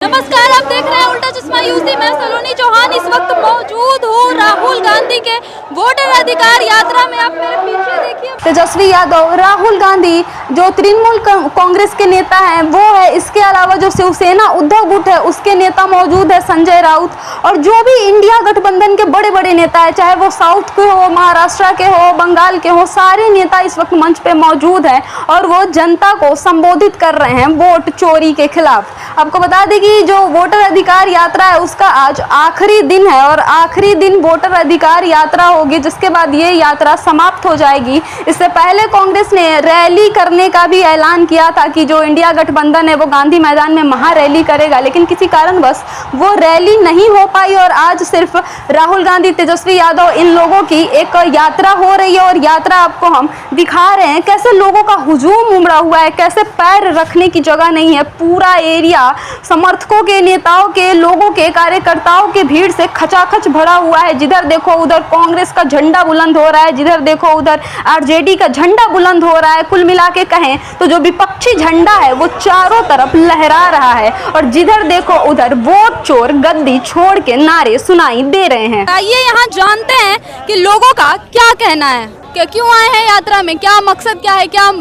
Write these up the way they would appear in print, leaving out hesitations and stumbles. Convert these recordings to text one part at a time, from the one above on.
नमस्कार, आप देख रहे हैं उल्टा चश्मा यूसी। मैं सलोनी चौहान इस वक्त मौजूद हूँ राहुल गांधी के वोटर अधिकार यात्रा में। आप मेरे पीछे देखिए, तेजस्वी यादव, राहुल गांधी जो तृणमूल कांग्रेस के नेता हैं वो है। इसके अलावा जो शिवसेना उद्धव गुट है उसके नेता मौजूद है संजय राउत, और जो भी इंडिया गठबंधन के बड़े बड़े नेता है, चाहे वो साउथ के हो, महाराष्ट्र के हो, बंगाल के हो, सारे नेता इस वक्त मंच पे मौजूद हैं और वो जनता को संबोधित कर रहे हैं वोट चोरी के खिलाफ। आपको बता दें कि जो वोटर अधिकार यात्रा है उसका आज आखिरी दिन है और आखिरी दिन वोटर अधिकार यात्रा होगी, जिसके बाद ये यात्रा समाप्त हो जाएगी। इससे पहले कांग्रेस ने रैली करने का भी ऐलान किया था कि जो इंडिया गठबंधन है वो गांधी मैदान में महारैली करेगा, लेकिन किसी कारणवश वो रैली नहीं हो पाई और आज सिर्फ राहुल गांधी, तेजस्वी यादव, इन लोगों की एक यात्रा हो रही है। और यात्रा आपको हम दिखा रहे हैं कैसे लोगों का हुजूम उमड़ा हुआ है, कैसे पैर रखने की जगह नहीं है। पूरा एरिया समर्थकों के, नेताओं के, लोगों के, कार्यकर्ताओं की भीड़ से खचाखच भरा हुआ है। जिधर देखो उधर कांग्रेस का झंडा बुलंद हो रहा है, जिधर देखो उधर आरजेडी का झंडा बुलंद हो रहा है। कुल मिला के कहें तो जो विपक्षी झंडा है वो चारों तरफ लहरा रहा है और जिधर देखो उधर वोट चोर गद्दी छोड़ के नारे सुनाई दे रहे हैं। आइए यहाँ जानते हैं कि लोगों का क्या कहना है, कि क्यों आए हैं यात्रा में, क्या मकसद क्या है, क्या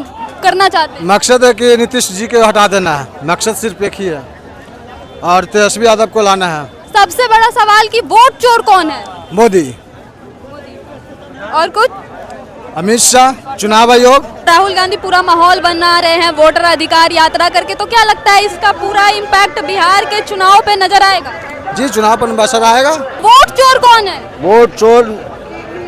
करना चाहते हैं। मकसद है कि नीतीश जी को हटा देना है, मकसद सिर्फ एक ही है, और तेजस्वी यादव को लाना है। सबसे बड़ा सवाल कि वोट चोर कौन है? मोदी, और कुछ? अमित शाह, चुनाव आयोग। राहुल गांधी पूरा माहौल बना रहे हैं वोटर अधिकार यात्रा करके, तो क्या लगता है इसका पूरा इम्पैक्ट बिहार के चुनाव पे नजर आएगा? जी, चुनाव पर बसर आएगा। वोट चोर कौन है? वोट चोर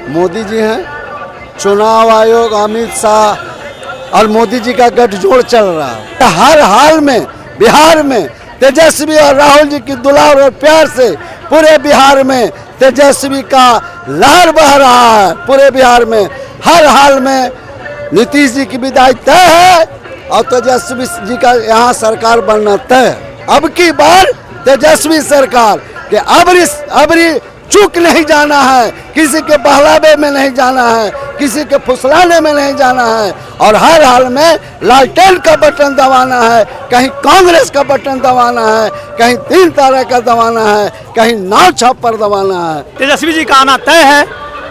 मोदी जी हैं, चुनाव आयोग, अमित शाह और मोदी जी का गठजोड़ चल रहा है। हर हाल में बिहार में तेजस्वी और राहुल जी की दुलार और प्यार से पूरे बिहार में तेजस्वी का लहर बह रहा है। पूरे बिहार में हर हाल में नीतीश जी की विदाई तय है और तेजस्वी जी का यहाँ सरकार बनना तय है। अब की बार तेजस्वी सरकार के अबरी चूक नहीं जाना है, किसी के बहलावे में नहीं जाना है, किसी के फुसलाने में नहीं जाना है और हर हाल में लालटेन का बटन दबाना है। कहीं कांग्रेस का बटन दबाना है, कहीं 3 तारा का दबाना है, कहीं नाव छाप पर दबाना है। तेजस्वी जी का आना तय है।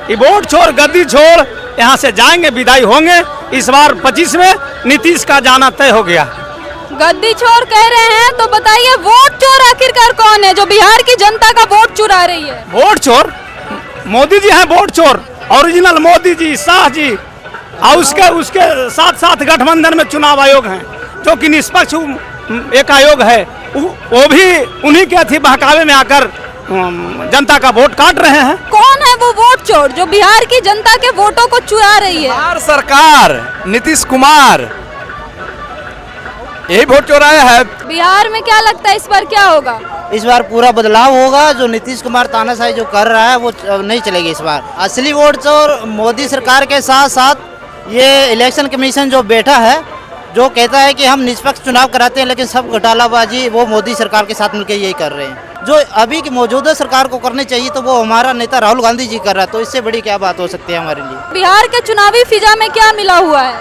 ये वोट छोड़ गद्दी छोड़ यहाँ से जाएंगे, विदाई होंगे। इस बार 25 में नीतीश का जाना तय हो गया। गद्दी चोर कह रहे हैं, तो बताइए वोट चोर आखिरकार कौन है जो बिहार की जनता का वोट चुरा रही है? वोट चोर मोदी जी हैं, वोट चोर ओरिजिनल मोदी जी, शाह जी, और उसके साथ साथ गठबंधन में चुनाव आयोग हैं जो कि निष्पक्ष एक आयोग है। वो भी उन्हीं के अथी बहकावे में आकर जनता का वोट काट रहे हैं। कौन है वो वोट चोर जो बिहार की जनता के वोटों को चुरा रही है? बिहार सरकार, नीतीश कुमार, यही वोट चोराया है। बिहार में क्या लगता है इस बार क्या होगा? इस बार पूरा बदलाव होगा। जो नीतीश कुमार तानाशाही जो कर रहा है वो नहीं चलेगी इस बार। असली वोट चोर मोदी सरकार के साथ साथ ये इलेक्शन कमीशन जो बैठा है, जो कहता है कि हम निष्पक्ष चुनाव कराते हैं, लेकिन सब घोटालाबाजी वो मोदी सरकार के साथ मिलकर यही कर रहे हैं। जो अभी की मौजूदा सरकार को करनी चाहिए तो वो हमारा नेता राहुल गांधी जी कर रहा है। तो इससे बड़ी क्या बात हो सकती है हमारे लिए? बिहार के चुनावी फिजा में क्या मिला हुआ है?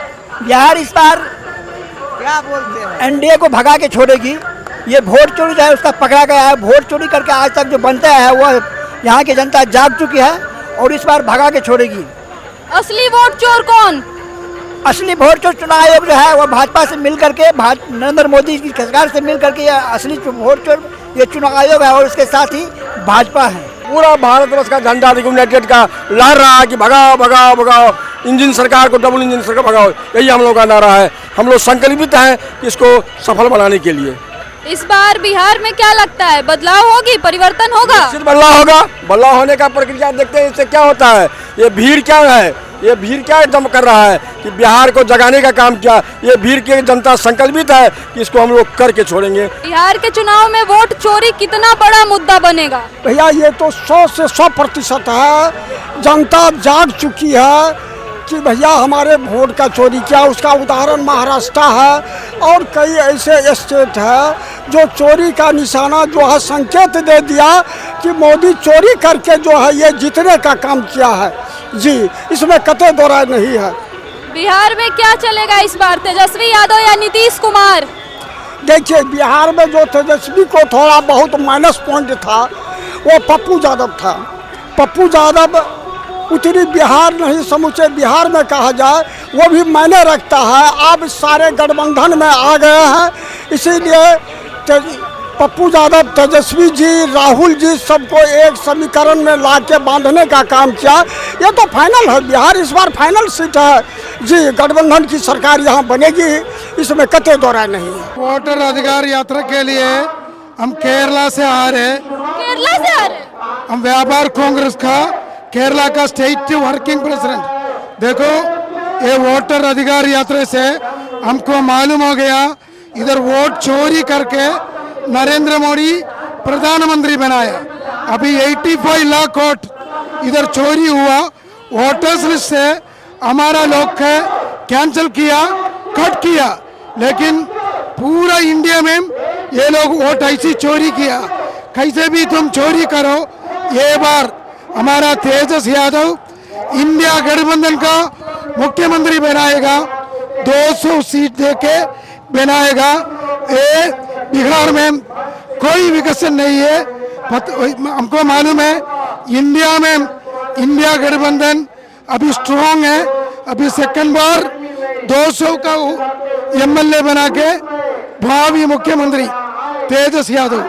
बिहार इस बार क्या बोलते हैं, एनडीए को भगा के छोड़ेगी। ये वोट चोरी जो है उसका पकड़ा गया है। वोट चोरी करके आज तक जो बनता है वो यहाँ की जनता जाग चुकी है और इस बार भगा के छोड़ेगी। असली वोट चोर कौन? असली वोट चोर चुनाव आयोग जो है वो भाजपा से मिल करके, नरेंद्र मोदी की सरकार से मिल करके ये असली वोट चोर ये चुनाव आयोग है और उसके साथ ही भाजपा है। पूरा भारतवर्ष का झंडा यूनाइटेड का लहर रहा है कि भगाओ भगाओ भगाओ, इंजन सरकार को, डबल इंजन सरकार भगाओ। यही हम लोग का नारा है। हम लोग संकल्पित हैं इसको सफल बनाने के लिए। इस बार बिहार में क्या लगता है, बदलाव होगी, परिवर्तन होगा? निश्चित बदलाव होगा। बदलाव होने का प्रक्रिया देखते हैं इससे क्या होता है। ये भीड़ क्या है, ये भीड़ क्या दम कर रहा है कि बिहार को जगाने का काम किया। ये भीड़ की जनता संकल्पित है कि इसको हम लोग करके छोड़ेंगे। बिहार के चुनाव में वोट चोरी कितना बड़ा मुद्दा बनेगा? भैया ये तो 100 से 100% है। जनता जाग चुकी है कि भैया हमारे वोट का चोरी किया। उसका उदाहरण महाराष्ट्र है और कई ऐसे स्टेट है जो चोरी का निशाना जो है संकेत दे दिया कि मोदी चोरी करके जो है ये जीतने का काम किया है। जी, इसमें कतई दो राय नहीं है। बिहार में क्या चलेगा इस बार, तेजस्वी यादव या नीतीश कुमार? देखिए बिहार में जो तेजस्वी को थोड़ा बहुत माइनस पॉइंट था वो पप्पू यादव था। पप्पू यादव उत्तरी बिहार नहीं समूचे बिहार में कहा जाए वो भी मायने रखता है। अब सारे गठबंधन में आ गए हैं, इसीलिए पप्पू यादव, तेजस्वी जी, राहुल जी सबको एक समीकरण में ला के बांधने का काम किया। ये तो फाइनल है, बिहार इस बार फाइनल सीट है जी। गठबंधन की सरकार यहाँ बनेगी, इसमें कतई दो राय नहीं है। वोटर अधिकार यात्रा के लिए हम केरला से आ रहे हैं। केरला से आ रहे हैं? हम व्यापार कांग्रेस का केरला का स्टेट वर्किंग प्रेसिडेंट। देखो ये वोटर अधिकार यात्रा से हमको मालूम हो गया इधर वोट चोरी करके नरेंद्र मोदी प्रधानमंत्री बनाया। अभी 85 लाख वोट इधर चोरी हुआ। वोटर्स लिस्ट से हमारा लोग कैंसिल किया, कट किया, लेकिन पूरा इंडिया में ये लोग वोट ऐसी चोरी किया। कैसे भी तुम चोरी करो, ये बार हमारा तेजस्वी यादव इंडिया गठबंधन का मुख्यमंत्री बनाएगा, 200 सीट देके बनाएगा। ये बिहार में कोई विकसन नहीं है। हमको मालूम है इंडिया में इंडिया गठबंधन अभी स्ट्रांग है। अभी सेकंड बार 200 का एमएलए बना के भावी मुख्यमंत्री तेजस्वी यादव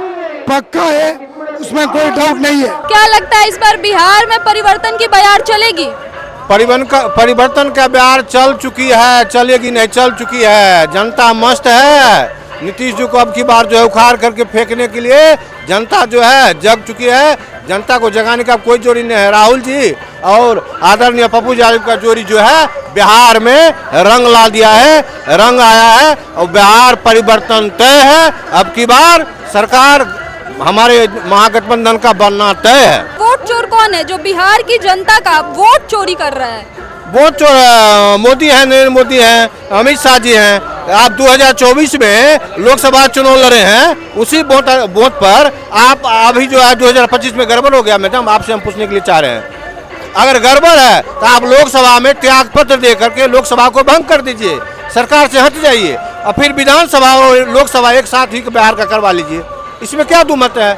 पक्का है, उसमें कोई डाउट नहीं है। क्या लगता है इस बार बिहार में परिवर्तन की बयार चलेगी? परिवर्तन का बयार चल चुकी है, चलेगी नहीं, चल चुकी है। जनता मस्त है। नीतीश जी को अब की बार जो है उखाड़ करके फेंकने के लिए जनता जो है जग चुकी है। जनता को जगाने का कोई जोड़ी नहीं है। राहुल जी और आदरणीय पप्पू यादव का जोड़ी जो है बिहार में रंग ला दिया है, रंग आया है और बिहार परिवर्तन तय है। अब की बार सरकार हमारे महागठबंधन का बनना तय है। वोट चोर कौन है जो बिहार की जनता का वोट चोरी कर रहा है? वोट चोर मोदी है, नरेंद्र मोदी हैं, अमित शाह जी हैं। आप 2024 में लोकसभा चुनाव लड़े हैं, उसी वोट पर आप अभी जो है 2025 में गड़बड़ हो गया। मैडम आपसे हम पूछने के लिए चाह रहे हैं, अगर गड़बड़ है तो आप लोकसभा में त्याग पत्र दे करके लोकसभा को भंग कर दीजिए, सरकार से हट जाइए और फिर विधानसभा और लोकसभा एक साथ ही बिहार का करवा लीजिए। इसमें क्या दुमत है?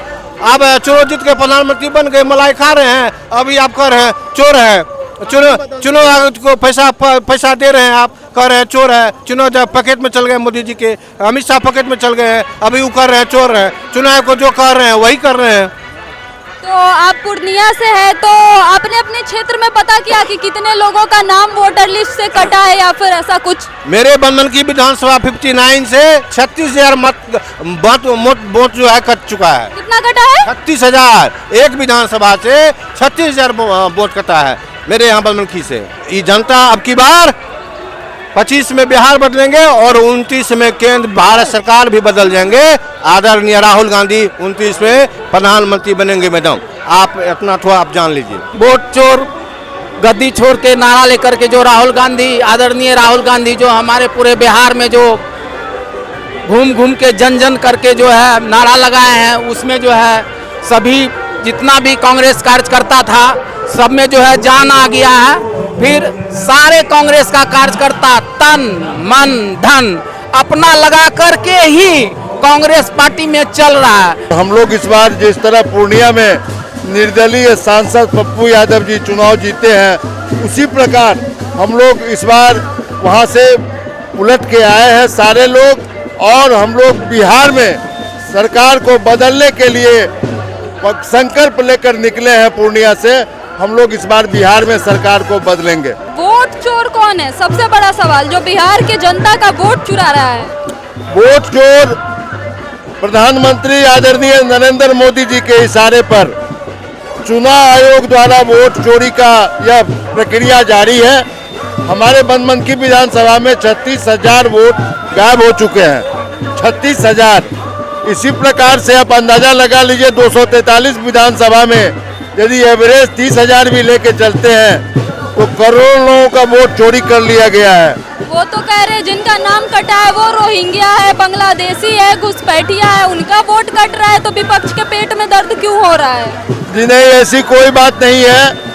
आप चुनाव जीत के प्रधानमंत्री बन गए, मलाई खा रहे हैं, अभी आप कह रहे हैं चोर है। चुनाव को पैसा दे रहे हैं, आप कह रहे हैं चोर है। चुनाव जब पॉकेट में चल गए मोदी जी के, अमित शाह पॉकेट में चल गए हैं, अभी वो कर रहे हैं चोर है। चुनाव को जो कर रहे हैं वही कर रहे हैं। तो आप पूर्णिया से है, तो आपने अपने क्षेत्र में पता किया कि कितने लोगों का नाम वोटर लिस्ट से कटा है या फिर ऐसा कुछ? मेरे बंधन की विधानसभा 59 से 36,000 वोट जो है कट चुका है। कितना कटा है? 36,000। एक विधानसभा से 36,000 वोट कटा है मेरे यहाँ बनमनखी से। ये जनता अब की बार 25 में बिहार बदलेंगे और 29 में केंद्र भारत सरकार भी बदल जाएंगे। आदरणीय राहुल गांधी 29 में प्रधानमंत्री बनेंगे। मैडम आप इतना थोड़ा आप जान लीजिए। वोट चोर गद्दी छोड़ के नारा लेकर के जो राहुल गांधी, आदरणीय राहुल गांधी जो हमारे पूरे बिहार में जो घूम घूम के जन जन करके जो है नारा लगाए हैं, उसमें जो है सभी जितना भी कांग्रेस कार्यकर्ता था सब में जो है जान आ गया है। फिर सारे कांग्रेस का कार्यकर्ता तन मन धन अपना लगा करके ही कांग्रेस पार्टी में चल रहा है। हम लोग इस बार जिस तरह पूर्णिया में निर्दलीय सांसद पप्पू यादव जी चुनाव जीते हैं, उसी प्रकार हम लोग इस बार वहां से उलट के आए हैं सारे लोग, और हम लोग बिहार में सरकार को बदलने के लिए संकल्प लेकर निकले हैं। पूर्णिया से हम लोग इस बार बिहार में सरकार को बदलेंगे। वोट चोर कौन है? सबसे बड़ा सवाल जो बिहार के जनता का वोट चुरा रहा है। वोट चोर प्रधानमंत्री आदरणीय नरेंद्र मोदी जी के इशारे पर चुनाव आयोग द्वारा वोट चोरी का यह प्रक्रिया जारी है। हमारे बनमनखी विधानसभा में 36,000 वोट गायब हो चुके हैं। 36,000। इसी प्रकार से आप अंदाजा लगा लीजिए 243 विधानसभा में यदि एवरेज 30,000 भी लेके चलते हैं तो करोड़ों लोगों का वोट चोरी कर लिया गया है। वो तो कह रहे हैं जिनका नाम कटा है वो रोहिंग्या है, बांग्लादेशी है, घुसपैठिया है, उनका वोट कट रहा है, तो विपक्ष के पेट में दर्द क्यों हो रहा है? जी नहीं, ऐसी कोई बात नहीं है।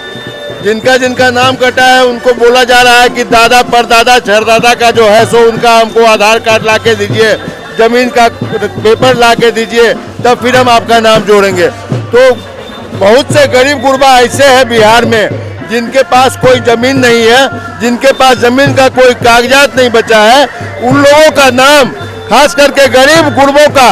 जिनका नाम कटा है उनको बोला जा रहा है कि दादा परदादा छरदादा का जो है सो उनका हमको आधार कार्ड ला के दीजिए, जमीन का पेपर ला के दीजिए, तब फिर हम आपका नाम जोड़ेंगे। तो बहुत से गरीब गुरबा ऐसे हैं बिहार में जिनके पास कोई जमीन नहीं है, जिनके पास जमीन का कोई कागजात नहीं बचा है, उन लोगों का नाम, खास करके गरीब गुरबों का,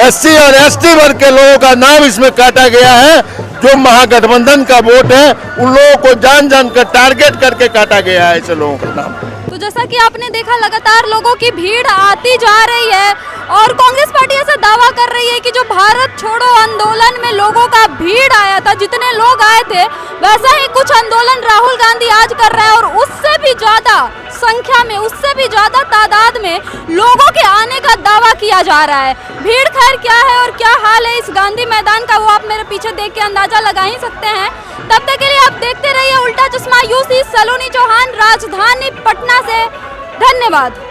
SC और ST वर्ग के लोगों का नाम इसमें काटा गया है। जो महागठबंधन का वोट है उन लोगों को जान जान कर टारगेट करके काटा गया है ऐसे लोगों का नाम। तो जैसा कि आपने देखा, लगातार लोगों की भीड़ आती जा रही है और कांग्रेस पार्टी ऐसा दावा कर रही है कि जो भारत छोड़ो आंदोलन में लोगों का भीड़ आया था, जितने लोग आए थे वैसा ही कुछ आंदोलन राहुल गांधी आज कर रहे हैं और उससे भी ज्यादा संख्या में, उससे भी ज्यादा तादाद में लोगों के आने का दावा किया जा रहा है। भीड़ खैर क्या है और क्या हाल है इस गांधी मैदान का, वो आप मेरे पीछे देख के अंदाजा लगा ही सकते हैं। तब तक के लिए आप देखते रहिए उल्टा चश्मा यूसी। सलोनी चौहान, राजधानी पटना से, धन्यवाद।